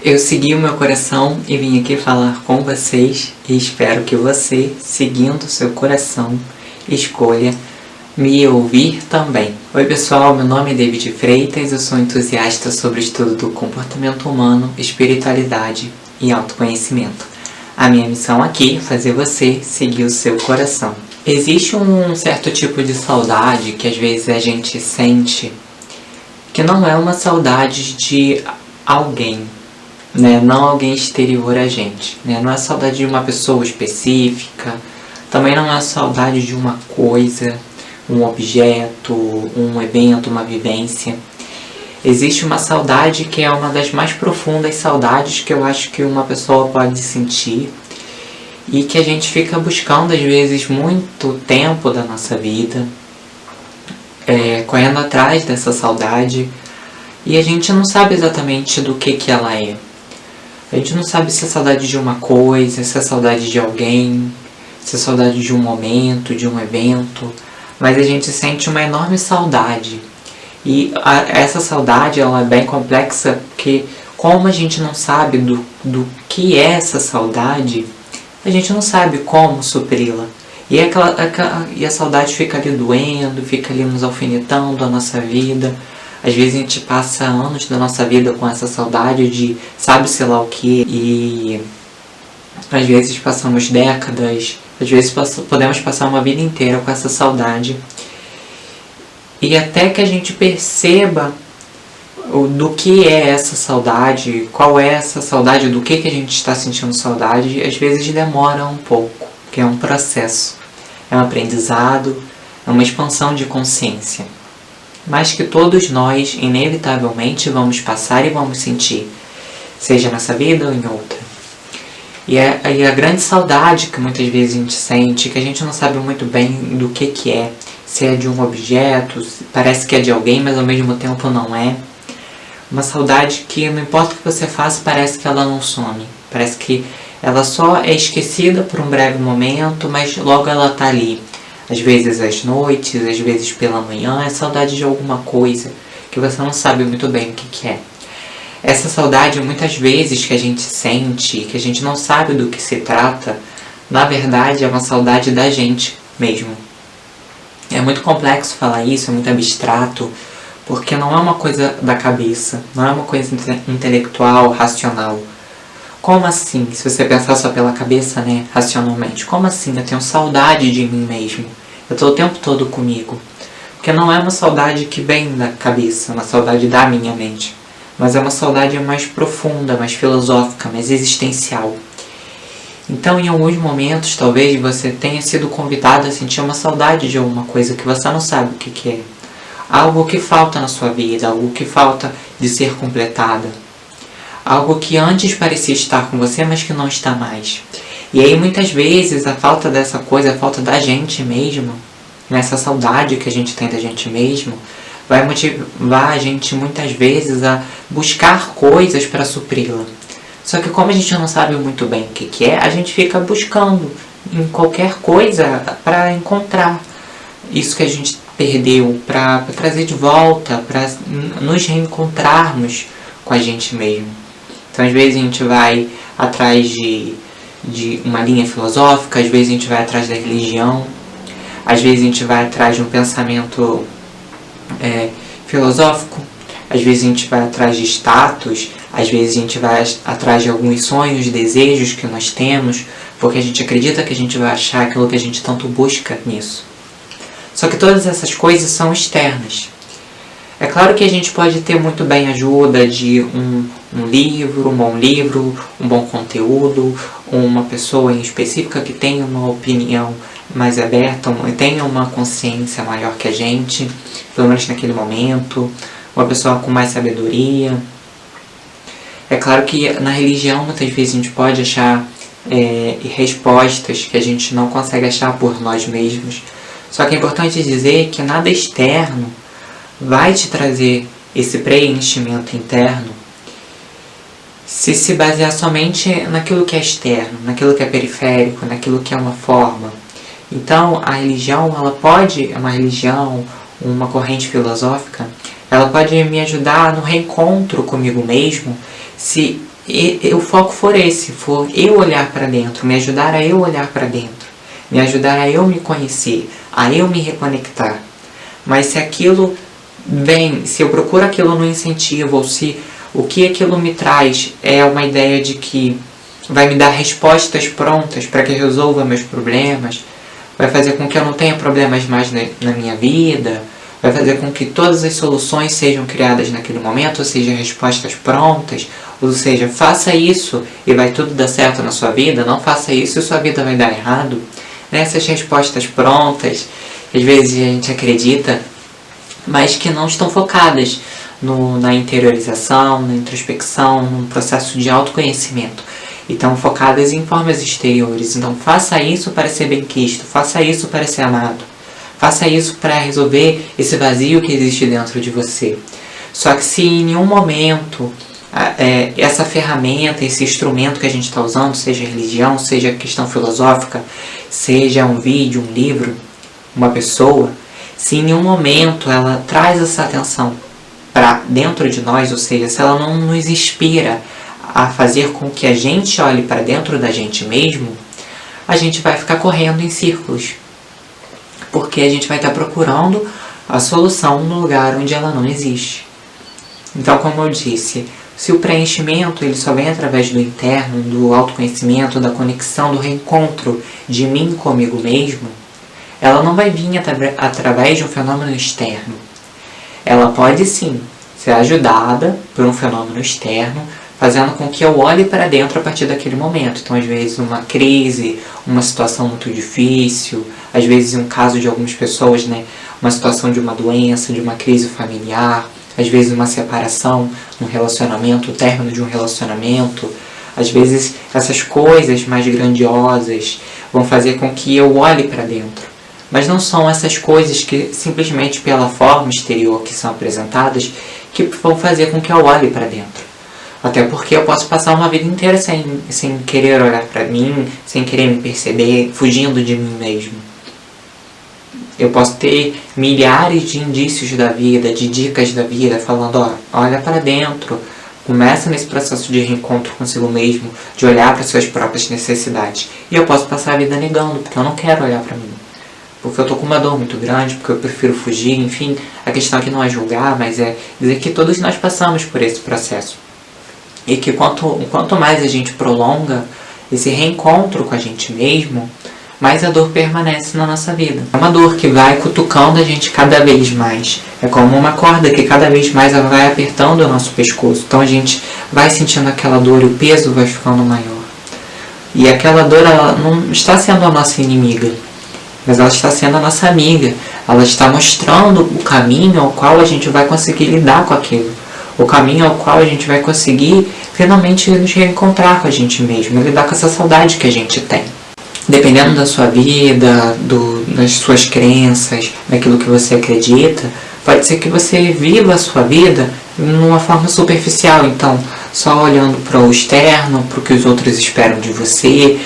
Eu segui o meu coração e vim aqui falar com vocês e espero que você, seguindo o seu coração, escolha me ouvir também. Oi pessoal, meu nome é David Freitas, eu sou entusiasta sobre o estudo do comportamento humano, espiritualidade e autoconhecimento. A minha missão aqui é fazer você seguir o seu coração. Existe um certo tipo de saudade que às vezes a gente sente que não é uma saudade de alguém, né? Não alguém exterior a gente, né? Não é saudade de uma pessoa específica, também não é saudade de uma coisa, um objeto, um evento, uma vivência. Existe uma saudade que é uma das mais profundas saudades que eu acho que uma pessoa pode sentir e que a gente fica buscando às vezes muito tempo da nossa vida, correndo atrás dessa saudade, e a gente não sabe exatamente do que ela é. A gente não sabe se é saudade de uma coisa, se é saudade de alguém, se é saudade de um momento, de um evento, mas a gente sente uma enorme saudade. E essa saudade ela é bem complexa porque, como a gente não sabe do que é essa saudade, a gente não sabe como supri-la. E a saudade fica ali doendo, fica ali nos alfinetando a nossa vida. Às vezes a gente passa anos da nossa vida com essa saudade de sabe-se lá o que, e às vezes passamos décadas, às vezes podemos passar uma vida inteira com essa saudade. E até que a gente perceba do que é essa saudade, qual é essa saudade, do que a gente está sentindo saudade, às vezes demora um pouco, porque é um processo, é um aprendizado, é uma expansão de consciência. Mas que todos nós, inevitavelmente, vamos passar e vamos sentir, seja nessa vida ou em outra. E a grande saudade que muitas vezes a gente sente, que a gente não sabe muito bem do que é, se é de um objeto, parece que é de alguém, mas ao mesmo tempo não é. Uma saudade que não importa o que você faça, parece que ela não some. Parece que ela só é esquecida por um breve momento, mas logo ela está ali. Às vezes às noites, às vezes pela manhã, é saudade de alguma coisa que você não sabe muito bem o que é. Essa saudade, muitas vezes, que a gente sente, que a gente não sabe do que se trata, na verdade é uma saudade da gente mesmo. É muito complexo falar isso, é muito abstrato, porque não é uma coisa da cabeça, não é uma coisa intelectual, racional. Como assim? Se você pensar só pela cabeça, né, racionalmente, como assim? Eu tenho saudade de mim mesmo. Eu estou o tempo todo comigo. Porque não é uma saudade que vem da cabeça, uma saudade da minha mente. Mas é uma saudade mais profunda, mais filosófica, mais existencial. Então, em alguns momentos, talvez você tenha sido convidado a sentir uma saudade de alguma coisa que você não sabe o que é. Algo que falta na sua vida, algo que falta de ser completada. Algo que antes parecia estar com você, mas que não está mais. E aí, muitas vezes, a falta dessa coisa, a falta da gente mesmo, nessa saudade que a gente tem da gente mesmo, vai motivar a gente, muitas vezes, a buscar coisas para supri-la. Só que como a gente não sabe muito bem o que é, a gente fica buscando em qualquer coisa para encontrar isso que a gente perdeu, para trazer de volta, para nos reencontrarmos com a gente mesmo. Então, às vezes, a gente vai atrás de uma linha filosófica, às vezes a gente vai atrás da religião, às vezes a gente vai atrás de um pensamento filosófico, às vezes a gente vai atrás de status, às vezes a gente vai atrás de alguns sonhos, desejos que nós temos, porque a gente acredita que a gente vai achar aquilo que a gente tanto busca nisso. Só que todas essas coisas são externas. É claro que a gente pode ter muito bem ajuda de um livro, um bom conteúdo, uma pessoa em específica que tenha uma opinião mais aberta, tenha uma consciência maior que a gente, pelo menos naquele momento, uma pessoa com mais sabedoria. É claro que na religião muitas vezes a gente pode achar respostas que a gente não consegue achar por nós mesmos. Só que é importante dizer que nada externo vai te trazer esse preenchimento interno se basear somente naquilo que é externo, naquilo que é periférico, naquilo que é uma forma. Então, a religião, uma religião, uma corrente filosófica, ela pode me ajudar no reencontro comigo mesmo, se o foco for esse, for eu olhar para dentro, me ajudar a eu olhar para dentro, me ajudar a eu me conhecer, a eu me reconectar. Mas se aquilo vem, se eu procuro aquilo no incentivo, ou se o que aquilo me traz é uma ideia de que vai me dar respostas prontas para que eu resolva meus problemas, vai fazer com que eu não tenha problemas mais na minha vida, vai fazer com que todas as soluções sejam criadas naquele momento, ou seja, respostas prontas, ou seja, faça isso e vai tudo dar certo na sua vida, não faça isso e sua vida vai dar errado. Nessas respostas prontas, às vezes a gente acredita, mas que não estão focadas na interiorização, na introspecção, no processo de autoconhecimento. E estão focadas em formas exteriores. Então faça isso para ser bem-quisto, faça isso para ser amado, faça isso para resolver esse vazio que existe dentro de você. Só que se em nenhum momento essa ferramenta, esse instrumento que a gente está usando, seja religião, seja questão filosófica, seja um vídeo, um livro, uma pessoa, se em nenhum momento ela traz essa atenção para dentro de nós, ou seja, se ela não nos inspira a fazer com que a gente olhe para dentro da gente mesmo, a gente vai ficar correndo em círculos. Porque a gente vai estar procurando a solução no lugar onde ela não existe. Então, como eu disse, se o preenchimento ele só vem através do interno, do autoconhecimento, da conexão, do reencontro de mim comigo mesmo, ela não vai vir através de um fenômeno externo. Ela pode sim ser ajudada por um fenômeno externo, fazendo com que eu olhe para dentro a partir daquele momento. Então, às vezes, uma crise, uma situação muito difícil, às vezes, um caso de algumas pessoas, uma situação de uma doença, de uma crise familiar, às vezes, uma separação, um relacionamento, o término de um relacionamento. Às vezes, essas coisas mais grandiosas vão fazer com que eu olhe para dentro. Mas não são essas coisas que, simplesmente pela forma exterior que são apresentadas, que vão fazer com que eu olhe para dentro. Até porque eu posso passar uma vida inteira sem querer olhar para mim, sem querer me perceber, fugindo de mim mesmo. Eu posso ter milhares de indícios da vida, de dicas da vida, falando, olha para dentro, começa nesse processo de reencontro consigo mesmo, de olhar para suas próprias necessidades. E eu posso passar a vida negando, porque eu não quero olhar para mim. Porque eu estou com uma dor muito grande, porque eu prefiro fugir, enfim. A questão aqui não é julgar, mas é dizer que todos nós passamos por esse processo. E que quanto mais a gente prolonga esse reencontro com a gente mesmo, mais a dor permanece na nossa vida. É uma dor que vai cutucando a gente cada vez mais. É como uma corda que cada vez mais ela vai apertando o nosso pescoço. Então a gente vai sentindo aquela dor e o peso vai ficando maior. E aquela dor ela não está sendo a nossa inimiga, mas ela está sendo a nossa amiga. Ela está mostrando o caminho ao qual a gente vai conseguir lidar com aquilo. O caminho ao qual a gente vai conseguir finalmente nos reencontrar com a gente mesmo, lidar com essa saudade que a gente tem. Dependendo da sua vida, das suas crenças, daquilo que você acredita, pode ser que você viva a sua vida numa forma superficial, então só olhando para o externo, para o que os outros esperam de você,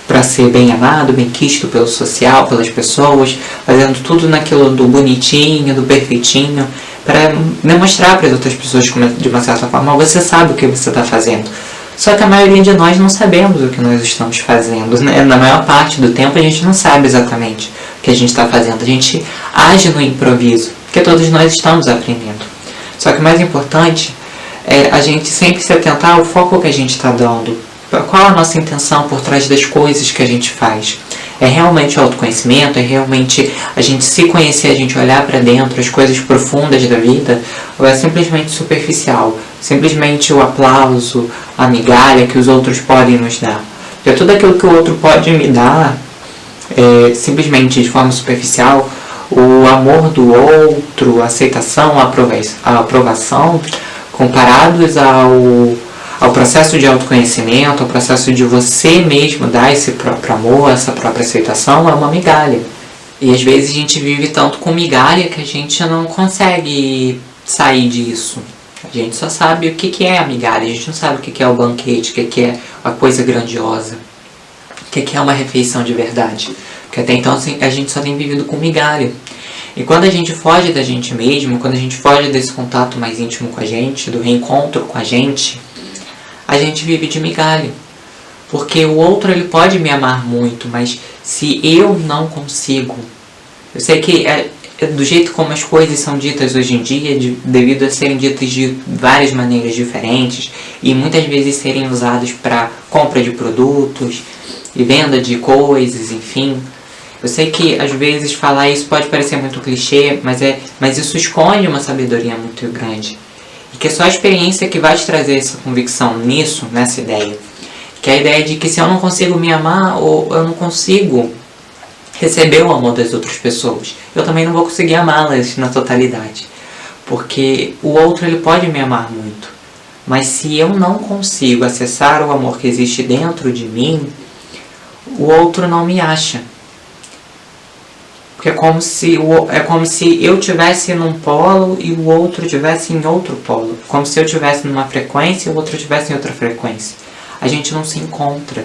para ser bem amado, bem quisto pelo social, pelas pessoas, fazendo tudo naquilo do bonitinho, do perfeitinho, para demonstrar para as outras pessoas que, de uma certa forma, você sabe o que você está fazendo. Só que a maioria de nós não sabemos o que nós estamos fazendo. Na maior parte do tempo a gente não sabe exatamente o que a gente está fazendo. A gente age no improviso, porque todos nós estamos aprendendo. Só que o mais importante é a gente sempre se atentar ao foco que a gente está dando. Qual a nossa intenção por trás das coisas que a gente faz? É realmente o autoconhecimento? É realmente a gente se conhecer, a gente olhar para dentro, as coisas profundas da vida? Ou é simplesmente superficial? Simplesmente o aplauso, a migalha que os outros podem nos dar? Porque tudo aquilo que o outro pode me dar, simplesmente de forma superficial, o amor do outro, a aceitação, a aprovação, comparados ao processo de autoconhecimento, ao processo de você mesmo dar esse próprio amor, essa própria aceitação, é uma migalha. E às vezes a gente vive tanto com migalha que a gente não consegue sair disso. A gente só sabe o que é a migalha, a gente não sabe o que é o banquete, o que é a coisa grandiosa, o que é uma refeição de verdade. Porque até então a gente só tem vivido com migalha. E quando a gente foge da gente mesmo, quando a gente foge desse contato mais íntimo com a gente, do reencontro com a a gente vive de migalha. Porque o outro ele pode me amar muito, mas se eu não consigo... Eu sei que do jeito como as coisas são ditas hoje em dia, devido a serem ditas de várias maneiras diferentes e muitas vezes serem usadas para compra de produtos e venda de coisas, enfim. Eu sei que às vezes falar isso pode parecer muito clichê, mas isso esconde uma sabedoria muito grande. E que é só a experiência que vai te trazer essa convicção nisso, nessa ideia. Que é a ideia de que se eu não consigo me amar, ou eu não consigo receber o amor das outras pessoas, eu também não vou conseguir amá-las na totalidade. Porque o outro ele pode me amar muito. Mas se eu não consigo acessar o amor que existe dentro de mim, o outro não me acha. Porque é como se eu estivesse num polo e o outro estivesse em outro polo. Como se eu estivesse numa frequência e o outro estivesse em outra frequência. A gente não se encontra.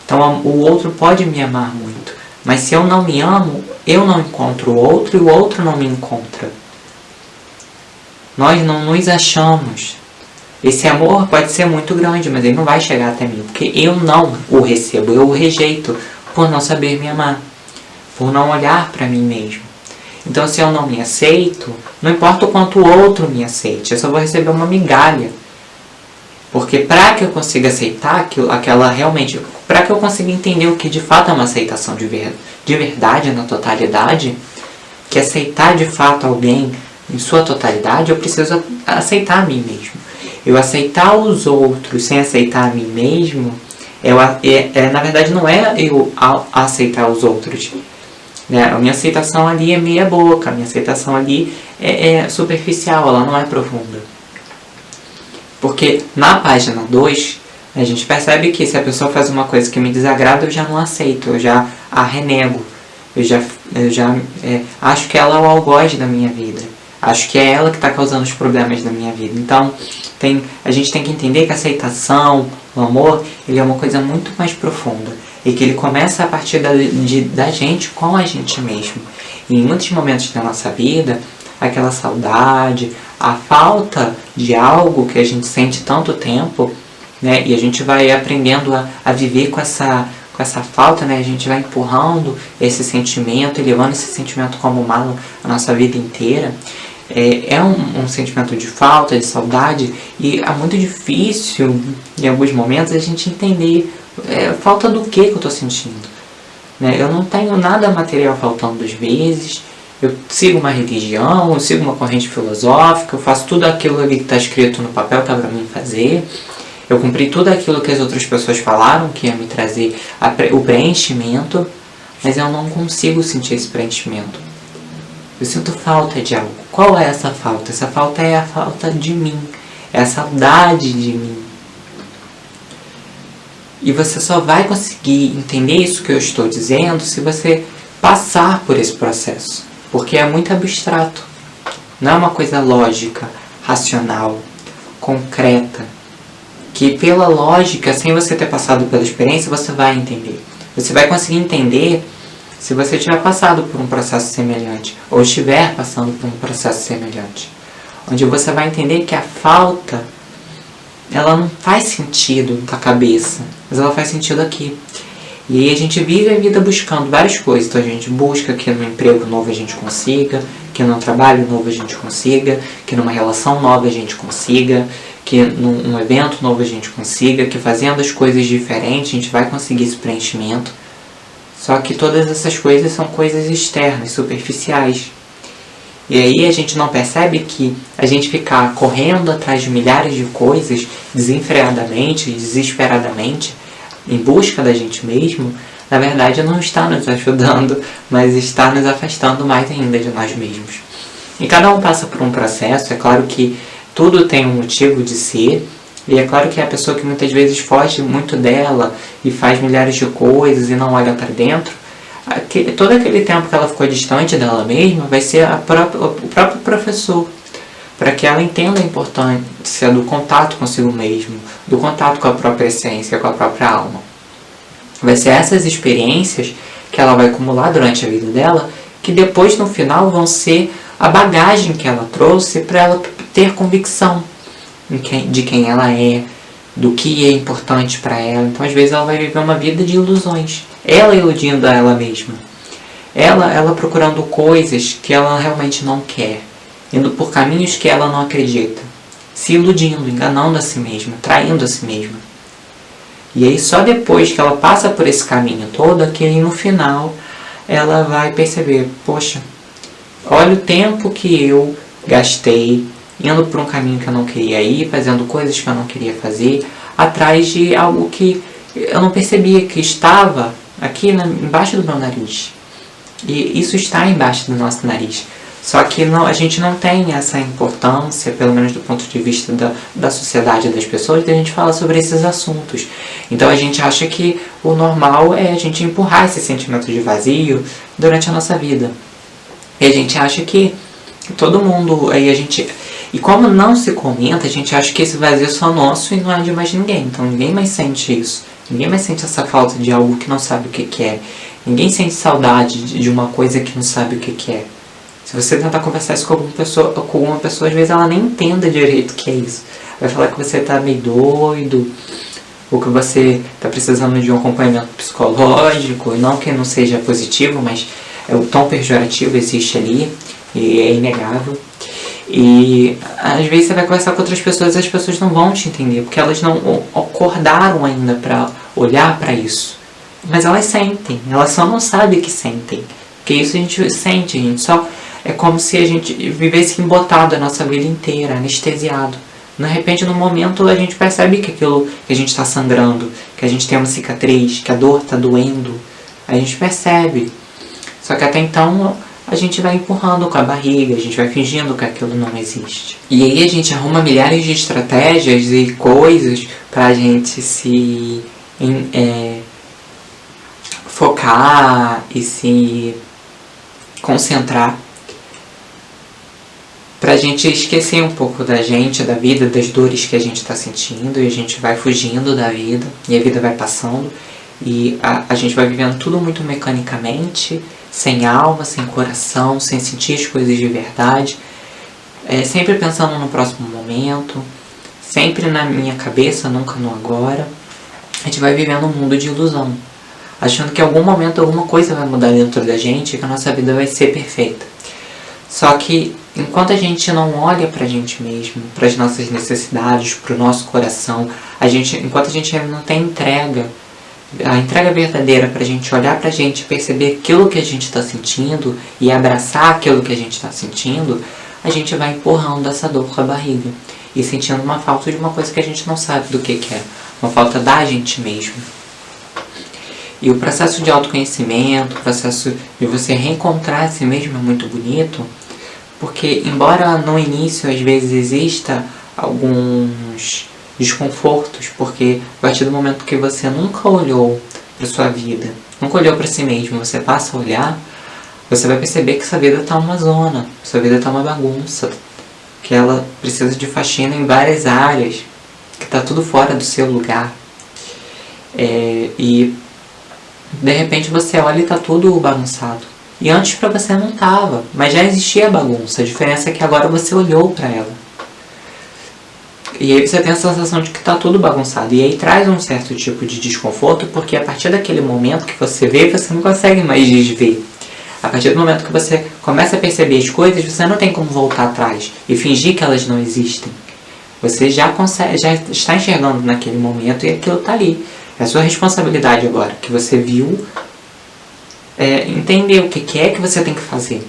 Então o outro pode me amar muito. Mas se eu não me amo, eu não encontro o outro e o outro não me encontra. Nós não nos achamos. Esse amor pode ser muito grande, mas ele não vai chegar até mim. Porque eu não o recebo, eu o rejeito por não saber me amar. Por não olhar para mim mesmo. Então se eu não me aceito, não importa o quanto o outro me aceite, eu só vou receber uma migalha. Porque para que eu consiga aceitar aquela realmente, para que eu consiga entender o que de fato é uma aceitação de verdade na totalidade, que aceitar de fato alguém em sua totalidade, eu preciso aceitar a mim mesmo. Eu aceitar os outros sem aceitar a mim mesmo, na verdade não é eu aceitar os outros. A minha aceitação ali é meia boca, a minha aceitação ali é superficial, ela não é profunda. Porque na página 2, a gente percebe que se a pessoa faz uma coisa que me desagrada, eu já não aceito, eu já a renego. Eu já acho que ela é o algoz da minha vida. Acho que é ela que está causando os problemas da minha vida. Então, a gente tem que entender que a aceitação, o amor, ele é uma coisa muito mais profunda. E que ele começa a partir da gente com a gente mesmo. E em muitos momentos da nossa vida, aquela saudade, a falta de algo que a gente sente tanto tempo, né? E a gente vai aprendendo a viver com essa falta, né? A gente vai empurrando esse sentimento e levando esse sentimento como mala a nossa vida inteira. É um sentimento de falta, de saudade, e é muito difícil, em alguns momentos, a gente entender falta do que eu estou sentindo. Né? Eu não tenho nada material faltando às vezes, eu sigo uma religião, eu sigo uma corrente filosófica, eu faço tudo aquilo ali que está escrito no papel que é para mim fazer, eu cumpri tudo aquilo que as outras pessoas falaram que ia me trazer o preenchimento, mas eu não consigo sentir esse preenchimento. Eu sinto falta de algo. Qual é essa falta? Essa falta é a falta de mim, é a saudade de mim. E você só vai conseguir entender isso que eu estou dizendo se você passar por esse processo. Porque é muito abstrato. Não é uma coisa lógica, racional, concreta. Que pela lógica, sem você ter passado pela experiência, você vai entender. Você vai conseguir entender se você tiver passado por um processo semelhante. Ou estiver passando por um processo semelhante. Onde você vai entender que a falta, ela não faz sentido na cabeça, mas ela faz sentido aqui. E aí a gente vive a vida buscando várias coisas. Então a gente busca que num emprego novo a gente consiga, que num trabalho novo a gente consiga, que numa relação nova a gente consiga, que num evento novo a gente consiga, que fazendo as coisas diferentes a gente vai conseguir esse preenchimento. Só que todas essas coisas são coisas externas, superficiais. E aí a gente não percebe que a gente ficar correndo atrás de milhares de coisas desenfreadamente, desesperadamente, em busca da gente mesmo, na verdade não está nos ajudando, mas está nos afastando mais ainda de nós mesmos. E cada um passa por um processo, é claro que tudo tem um motivo de ser, e é claro que a pessoa que muitas vezes foge muito dela e faz milhares de coisas e não olha para dentro, todo aquele tempo que ela ficou distante dela mesma vai ser o próprio professor, para que ela entenda a importância do contato consigo mesmo, do contato com a própria essência, com a própria alma. Vai ser essas experiências que ela vai acumular durante a vida dela, que depois no final vão ser a bagagem que ela trouxe para ela ter convicção de quem ela é, do que é importante para ela. Então às vezes ela vai viver uma vida de ilusões, ela iludindo a ela mesma, ela procurando coisas que ela realmente não quer, indo por caminhos que ela não acredita, se iludindo, enganando a si mesma, traindo a si mesma. E aí só depois que ela passa por esse caminho todo, que aí no final ela vai perceber, poxa, olha o tempo que eu gastei indo por um caminho que eu não queria ir, fazendo coisas que eu não queria fazer, atrás de algo que eu não percebia que estava aqui embaixo do meu nariz. E isso está embaixo do nosso nariz. Só que a gente não tem essa importância, pelo menos do ponto de vista da sociedade, das pessoas, da gente falar sobre esses assuntos. Então a gente acha que o normal é a gente empurrar esse sentimento de vazio durante a nossa vida. E a gente acha que todo mundo... E como não se comenta, a gente acha que esse vazio é só nosso e não é de mais ninguém. Então ninguém mais sente isso. Ninguém mais sente essa falta de algo que não sabe o que é. Ninguém sente saudade de uma coisa que não sabe o que é. Se você tentar conversar isso com alguma pessoa, às vezes ela nem entenda direito o que é isso. Vai falar que você está meio doido, ou que você está precisando de um acompanhamento psicológico, e não que não seja positivo, mas o tom pejorativo existe ali, e é inegável. E às vezes você vai conversar com outras pessoas e as pessoas não vão te entender, porque elas não acordaram ainda para olhar para isso. Mas elas sentem, elas só não sabem que sentem. Porque isso a gente sente, a gente só... É como se a gente vivesse embotado a nossa vida inteira, anestesiado. De repente, no momento, a gente percebe que a gente está sangrando, que a gente tem uma cicatriz, que a dor está doendo. A gente percebe. Só que até então, a gente vai empurrando com a barriga, a gente vai fingindo que aquilo não existe. E aí a gente arruma milhares de estratégias e coisas pra gente se focar e se concentrar, pra gente esquecer um pouco da gente, da vida, das dores que a gente está sentindo, e a gente vai fugindo da vida, e a vida vai passando, e a gente vai vivendo tudo muito mecanicamente, sem alma, sem coração, sem sentir as coisas de verdade, sempre pensando no próximo momento, sempre na minha cabeça, nunca no agora. A gente vai vivendo um mundo de ilusão, achando que em algum momento alguma coisa vai mudar dentro da gente e que a nossa vida vai ser perfeita. Só que enquanto a gente não olha pra gente mesmo, para as nossas necessidades, pro nosso coração, enquanto a gente não tem a entrega verdadeira pra gente olhar pra gente, perceber aquilo que a gente está sentindo e abraçar aquilo que a gente está sentindo, a gente vai empurrando essa dor com a barriga e sentindo uma falta de uma coisa que a gente não sabe do que é, uma falta da gente mesmo. E o processo de autoconhecimento, o processo de você reencontrar a si mesmo é muito bonito, porque embora no início às vezes exista alguns desconfortos, porque a partir do momento que você nunca olhou para sua vida, nunca olhou para si mesmo, você passa a olhar, você vai perceber que sua vida está uma zona, sua vida está uma bagunça, que ela precisa de faxina em várias áreas, que está tudo fora do seu lugar. E de repente você olha e está tudo bagunçado. E antes para você não estava, mas já existia a bagunça. A diferença é que agora você olhou para ela. E aí você tem a sensação de que está tudo bagunçado. E aí traz um certo tipo de desconforto, porque a partir daquele momento que você vê, você não consegue mais desver. A partir do momento que você começa a perceber as coisas, você não tem como voltar atrás e fingir que elas não existem. Você já está enxergando naquele momento e aquilo está ali. É a sua responsabilidade agora, que você viu, entender o que é que você tem que fazer.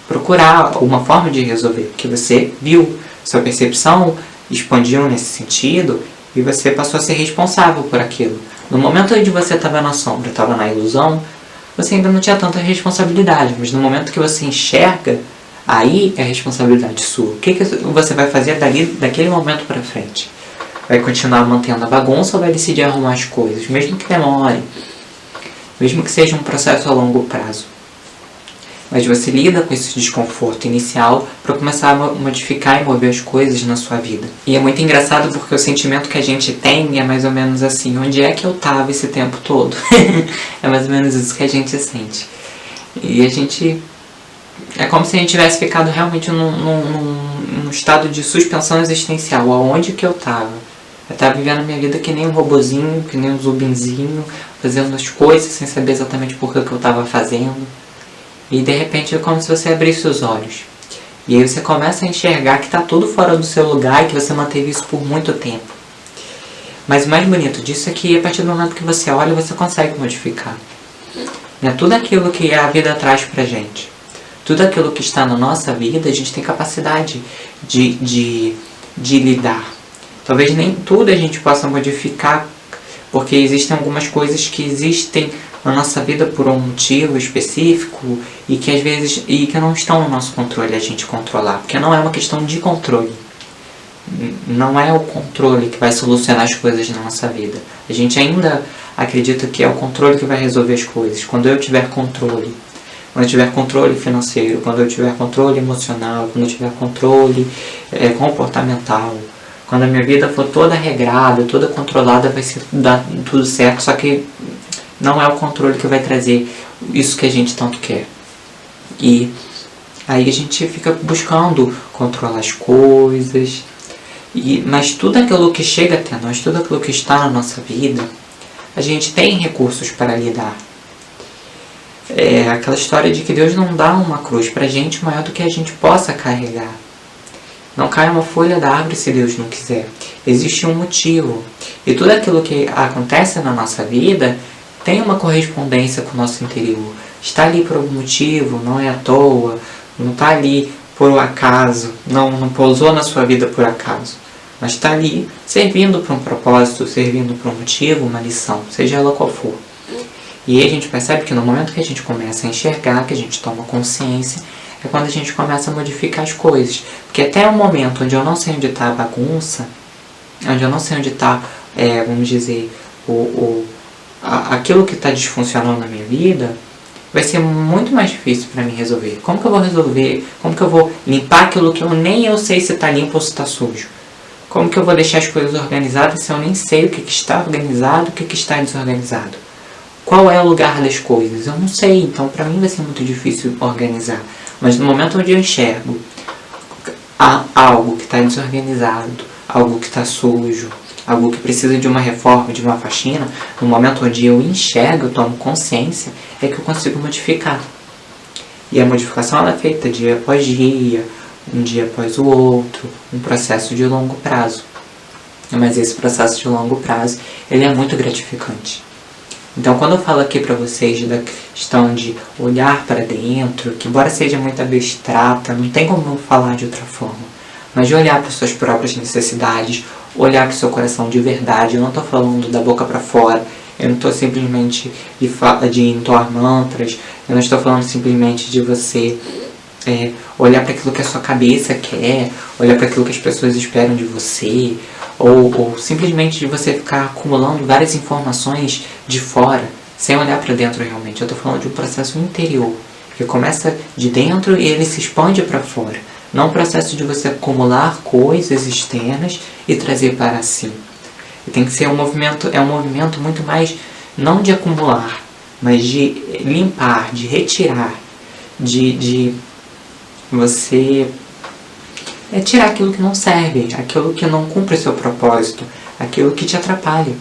Procurar uma forma de resolver, porque você viu, sua percepção expandiu nesse sentido e você passou a ser responsável por aquilo. No momento em que você estava na sombra, estava na ilusão, você ainda não tinha tanta responsabilidade, mas no momento que você enxerga, aí é responsabilidade sua. O que você vai fazer daquele momento para frente? Vai continuar mantendo a bagunça ou vai decidir arrumar as coisas, mesmo que demore, mesmo que seja um processo a longo prazo. Mas você lida com esse desconforto inicial para começar a modificar e mover as coisas na sua vida. E é muito engraçado porque o sentimento que a gente tem é mais ou menos assim, onde é que eu estava esse tempo todo? É mais ou menos isso que a gente sente. E a gente... É como se a gente tivesse ficado realmente num estado de suspensão existencial. Aonde que eu estava? Eu tava vivendo a minha vida que nem um robozinho, que nem um zumbinzinho, fazendo as coisas sem saber exatamente por que eu tava fazendo. E de repente é como se você abrisse os olhos. E aí você começa a enxergar que tá tudo fora do seu lugar e que você manteve isso por muito tempo. Mas o mais bonito disso é que a partir do momento que você olha, você consegue modificar. Né? Tudo aquilo que a vida traz pra gente, tudo aquilo que está na nossa vida, a gente tem capacidade de lidar. Talvez nem tudo a gente possa modificar, porque existem algumas coisas que existem na nossa vida por um motivo específico e que às vezes que não estão no nosso controle a gente controlar, porque não é uma questão de controle. Não é o controle que vai solucionar as coisas na nossa vida. A gente ainda acredita que é o controle que vai resolver as coisas. Quando eu tiver controle, quando eu tiver controle financeiro, quando eu tiver controle emocional, quando eu tiver controle comportamental, quando a minha vida for toda regrada, toda controlada, vai ser dar tudo certo, só que não é o controle que vai trazer isso que a gente tanto quer. E aí a gente fica buscando controlar as coisas, mas tudo aquilo que chega até nós, tudo aquilo que está na nossa vida, a gente tem recursos para lidar. É aquela história de que Deus não dá uma cruz pra gente maior do que a gente possa carregar. Não cai uma folha da árvore se Deus não quiser. Existe um motivo. E tudo aquilo que acontece na nossa vida tem uma correspondência com o nosso interior. Está ali por algum motivo, não é à toa, não está ali por um acaso, não pousou na sua vida por acaso. Mas está ali servindo para um propósito, servindo para um motivo, uma lição, seja ela qual for. E aí a gente percebe que no momento que a gente começa a enxergar, que a gente toma consciência, é quando a gente começa a modificar as coisas. Porque até o momento onde eu não sei onde está a bagunça, onde eu não sei onde está, vamos dizer, aquilo que está disfuncionando na minha vida, vai ser muito mais difícil para mim resolver. Como que eu vou resolver? Como que eu vou limpar aquilo que nem eu sei se está limpo ou se está sujo? Como que eu vou deixar as coisas organizadas se eu nem sei o que está organizado e o que está desorganizado? Qual é o lugar das coisas? Eu não sei, então para mim vai ser muito difícil organizar. Mas no momento onde eu enxergo algo que está desorganizado, algo que está sujo, algo que precisa de uma reforma, de uma faxina, no momento onde eu enxergo, eu tomo consciência, é que eu consigo modificar. E a modificação ela é feita dia após dia, um dia após o outro, um processo de longo prazo. Mas esse processo de longo prazo, ele é muito gratificante. Então, quando eu falo aqui para vocês da questão de olhar para dentro, que embora seja muito abstrata, não tem como eu falar de outra forma, mas de olhar para suas próprias necessidades, olhar para o seu coração de verdade. Eu não estou falando da boca para fora, eu não estou simplesmente de entoar mantras, eu não estou falando simplesmente de você olhar para aquilo que a sua cabeça quer, olhar para aquilo que as pessoas esperam de você, ou simplesmente de você ficar acumulando várias informações de fora, sem olhar para dentro realmente. Eu estou falando de um processo interior, que começa de dentro e ele se expande para fora. Não um processo de você acumular coisas externas e trazer para si. E tem que ser um movimento muito mais, não de acumular, mas de limpar, de retirar, de você tirar aquilo que não serve, aquilo que não cumpre o seu propósito, aquilo que te atrapalha.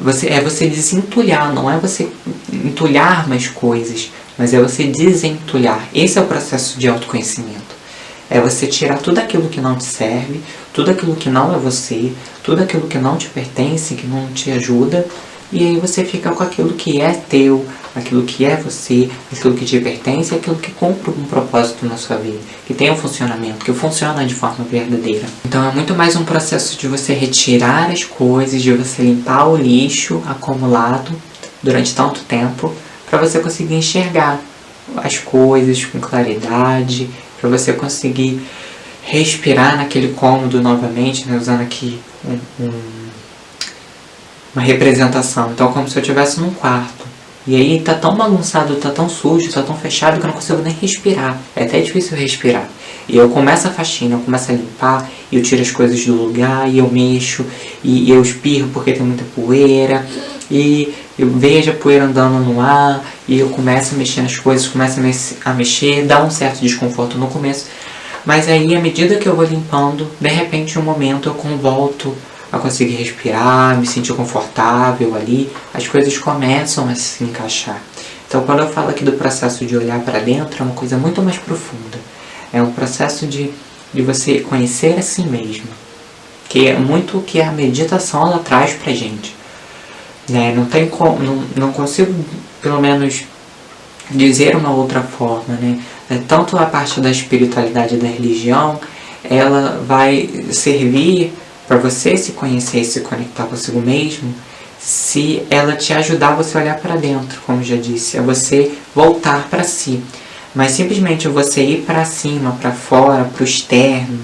Você desentulhar, não é você entulhar mais coisas, mas é você desentulhar. Esse é o processo de autoconhecimento. É você tirar tudo aquilo que não te serve, tudo aquilo que não é você, tudo aquilo que não te pertence, que não te ajuda, e aí você fica com aquilo que é teu, aquilo que é você, aquilo que te pertence, aquilo que cumpre um propósito na sua vida, que tem um funcionamento, que funciona de forma verdadeira. Então é muito mais um processo de você retirar as coisas, de você limpar o lixo acumulado durante tanto tempo, para você conseguir enxergar as coisas com claridade, para você conseguir respirar naquele cômodo novamente, né, usando aqui uma representação. Então, como se eu estivesse num quarto. E aí tá tão bagunçado, tá tão sujo, tá tão fechado que eu não consigo nem respirar. É até difícil respirar. E eu começo a faxina, eu começo a limpar, e eu tiro as coisas do lugar, e eu mexo, e eu espirro porque tem muita poeira, e eu vejo a poeira andando no ar, e eu começo a mexer nas coisas, começo a mexer, dá um certo desconforto no começo. Mas aí, à medida que eu vou limpando, de repente, um momento eu volto a conseguir respirar, me sentir confortável ali, as coisas começam a se encaixar. Então, quando eu falo aqui do processo de olhar para dentro, é uma coisa muito mais profunda. É um processo de você conhecer a si mesmo, que é muito o que a meditação ela traz pra gente. Né? Não consigo, pelo menos, dizer uma outra forma. Né? Tanto a parte da espiritualidade e da religião, ela vai servir para você se conhecer e se conectar consigo mesmo, se ela te ajudar a você olhar para dentro, como já disse, é você voltar para si. Mas simplesmente você ir para cima, para fora, para o externo,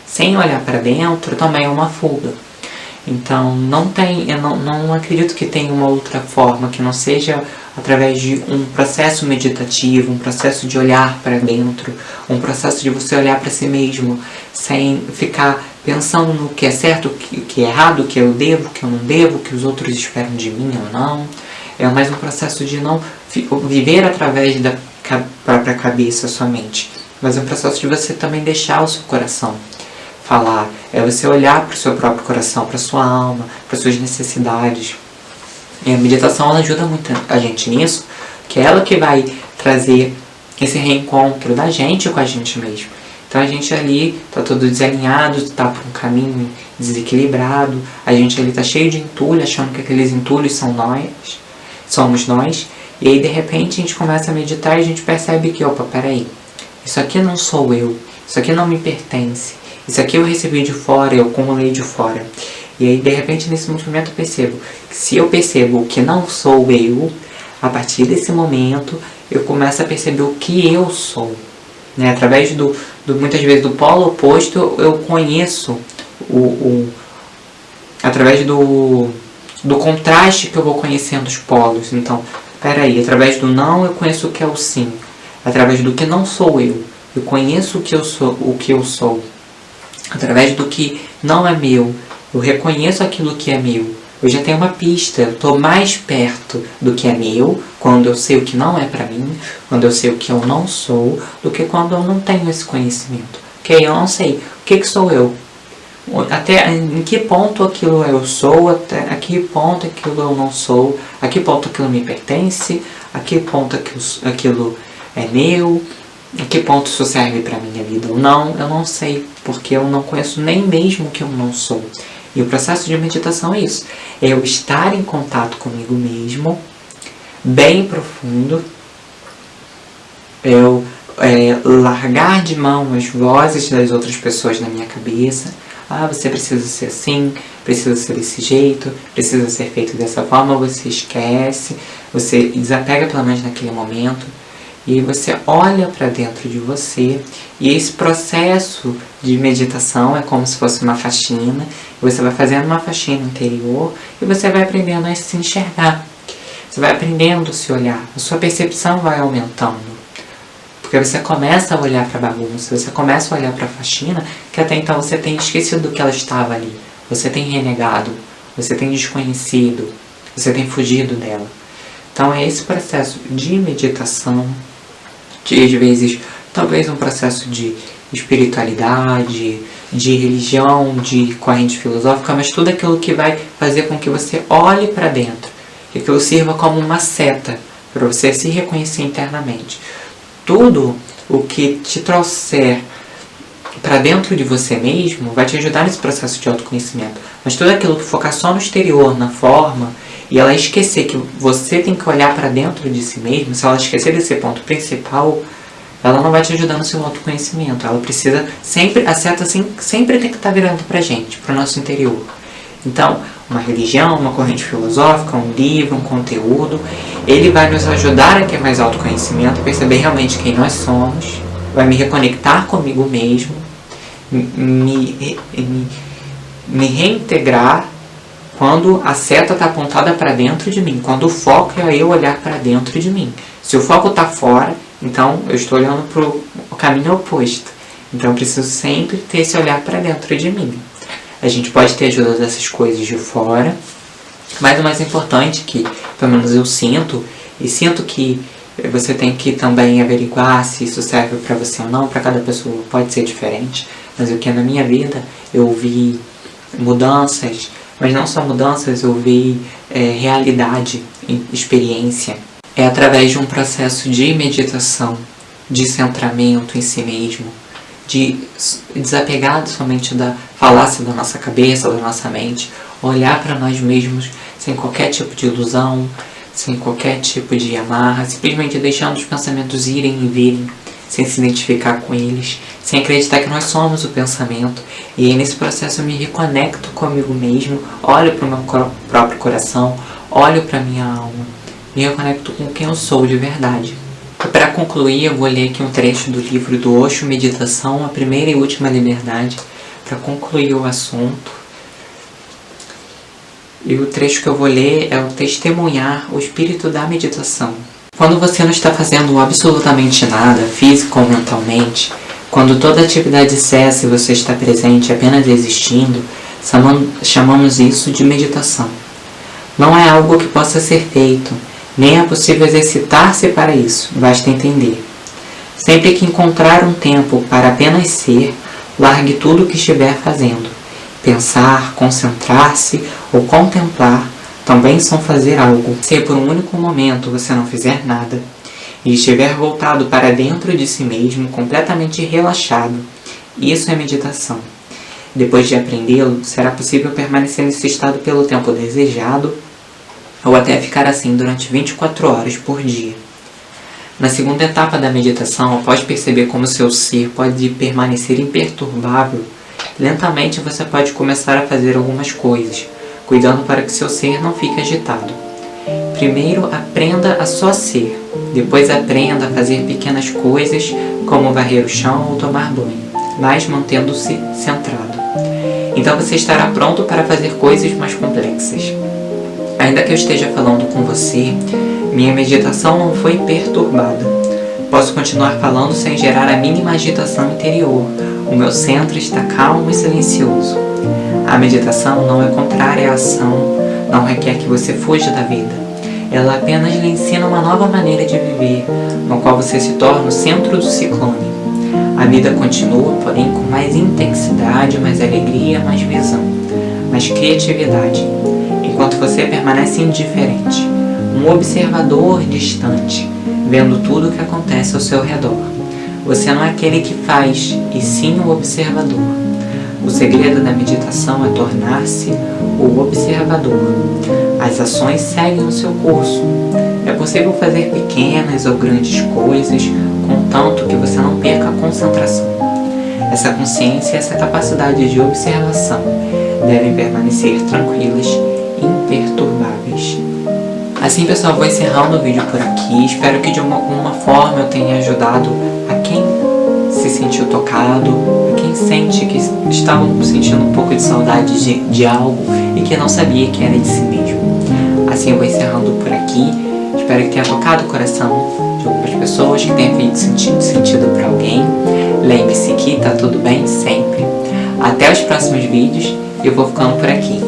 sem olhar para dentro, também é uma fuga. Então, eu não acredito que tenha uma outra forma que não seja através de um processo meditativo, um processo de olhar para dentro, um processo de você olhar para si mesmo, sem ficar pensando no que é certo, o que é errado, o que eu devo, o que eu não devo, o que os outros esperam de mim ou não. É mais um processo de não viver através da própria cabeça somente, mas é um processo de você também deixar o seu coração falar, é você olhar para o seu próprio coração, para a sua alma, para as suas necessidades. E a meditação ela ajuda muito a gente nisso, que é ela que vai trazer esse reencontro da gente com a gente mesmo. Então a gente ali está todo desalinhado, está por um caminho desequilibrado, a gente ali está cheio de entulho, achando que aqueles entulhos somos nós, e aí de repente a gente começa a meditar e a gente percebe que, opa, peraí, isso aqui não sou eu, isso aqui não me pertence, isso aqui eu recebi de fora, eu acumulei de fora. E aí, de repente, nesse momento eu percebo que se eu percebo que não sou eu, a partir desse momento, eu começo a perceber o que eu sou. Né? Através muitas vezes, do polo oposto, eu conheço através do contraste que eu vou conhecendo os polos. Então, peraí, através do não, eu conheço o que é o sim. Através do que não sou eu conheço o que eu sou. Através do que não é meu, eu reconheço aquilo que é meu. Eu já tenho uma pista, eu estou mais perto do que é meu, quando eu sei o que não é para mim, quando eu sei o que eu não sou, do que quando eu não tenho esse conhecimento. Ok, eu não sei. O que sou eu? Até em que ponto aquilo eu sou, até a que ponto aquilo eu não sou, a que ponto aquilo me pertence, a que ponto aquilo é meu, a que ponto isso serve para a minha vida ou não, eu não sei, porque eu não conheço nem mesmo o que eu não sou. E o processo de meditação é isso, é eu estar em contato comigo mesmo, bem profundo, eu largar de mão as vozes das outras pessoas na minha cabeça. Ah, você precisa ser assim, precisa ser desse jeito, precisa ser feito dessa forma, você esquece, você desapega pelo menos naquele momento. E aí você olha para dentro de você, e esse processo de meditação é como se fosse uma faxina. Você vai fazendo uma faxina interior e você vai aprendendo a se enxergar. Você vai aprendendo a se olhar, a sua percepção vai aumentando. Porque você começa a olhar para a bagunça, você começa a olhar para a faxina, que até então você tem esquecido que ela estava ali. Você tem renegado, você tem desconhecido, você tem fugido dela. Então é esse processo de meditação, que às vezes, talvez um processo de espiritualidade, de religião, de corrente filosófica, mas tudo aquilo que vai fazer com que você olhe para dentro, que aquilo sirva como uma seta para você se reconhecer internamente. Tudo o que te trouxer para dentro de você mesmo vai te ajudar nesse processo de autoconhecimento, mas tudo aquilo que focar só no exterior, na forma, e ela esquecer que você tem que olhar para dentro de si mesmo, se ela esquecer desse ponto principal, ela não vai te ajudar no seu autoconhecimento. Ela precisa sempre, a seta sempre tem que estar virando pra gente, pro nosso interior. Então, uma religião, uma corrente filosófica, um livro, um conteúdo, ele vai nos ajudar a ter mais autoconhecimento, perceber realmente quem nós somos, vai me reconectar comigo mesmo, me reintegrar quando a seta está apontada para dentro de mim, quando o foco é eu olhar para dentro de mim. Se o foco está fora, então eu estou olhando para o caminho oposto. Então eu preciso sempre ter esse olhar para dentro de mim. A gente pode ter ajuda dessas coisas de fora, mas o mais importante que, pelo menos eu sinto, e sinto que você tem que também averiguar se isso serve para você ou não, para cada pessoa pode ser diferente, mas o que é na minha vida, eu vi mudanças, mas não só mudanças, eu vi realidade, experiência. É através de um processo de meditação, de centramento em si mesmo, de desapegar somente da falácia da nossa cabeça, da nossa mente, olhar para nós mesmos sem qualquer tipo de ilusão, sem qualquer tipo de amarra, simplesmente deixando os pensamentos irem e virem, sem se identificar com eles, sem acreditar que nós somos o pensamento. E aí, nesse processo eu me reconecto comigo mesmo, olho para o meu próprio coração, olho para a minha alma, me reconecto com quem eu sou de verdade. E para concluir, eu vou ler aqui um trecho do livro do Osho, Meditação, a Primeira e Última Liberdade, para concluir o assunto. E o trecho que eu vou ler é o testemunhar o espírito da meditação. Quando você não está fazendo absolutamente nada, físico ou mentalmente, quando toda atividade cessa e você está presente apenas existindo, chamamos isso de meditação. Não é algo que possa ser feito, nem é possível exercitar-se para isso, basta entender. Sempre que encontrar um tempo para apenas ser, largue tudo o que estiver fazendo. Pensar, concentrar-se ou contemplar também são fazer algo. Se por um único momento você não fizer nada e estiver voltado para dentro de si mesmo, completamente relaxado, isso é meditação. Depois de aprendê-lo, será possível permanecer nesse estado pelo tempo desejado ou até ficar assim durante 24 horas por dia. Na segunda etapa da meditação, após perceber como seu ser pode permanecer imperturbável, lentamente você pode começar a fazer algumas coisas, cuidando para que seu ser não fique agitado. Primeiro, aprenda a só ser. Depois aprenda a fazer pequenas coisas, como varrer o chão ou tomar banho, mas mantendo-se centrado. Então você estará pronto para fazer coisas mais complexas. Ainda que eu esteja falando com você, minha meditação não foi perturbada. Posso continuar falando sem gerar a mínima agitação interior. O meu centro está calmo e silencioso. A meditação não é contrária à ação, não requer que você fuja da vida. Ela apenas lhe ensina uma nova maneira de viver, no qual você se torna o centro do ciclone. A vida continua, porém com mais intensidade, mais alegria, mais visão, mais criatividade, enquanto você permanece indiferente, um observador distante, vendo tudo o que acontece ao seu redor. Você não é aquele que faz, e sim o observador. O segredo da meditação é tornar-se o observador. As ações seguem o seu curso. É possível fazer pequenas ou grandes coisas, contanto que você não perca a concentração. Essa consciência e essa capacidade de observação devem permanecer tranquilas e imperturbáveis. Assim, pessoal, vou encerrando o vídeo por aqui. Espero que de alguma forma eu tenha ajudado a quem se sentiu tocado, a quem sente que estava sentindo um pouco de saudade de algo e que não sabia que era de si mesmo. Assim, eu vou encerrando por aqui. Espero que tenha tocado o coração de algumas pessoas, que tenha feito sentido para alguém. Lembre-se que tá tudo bem sempre. Até os próximos vídeos. Eu vou ficando por aqui.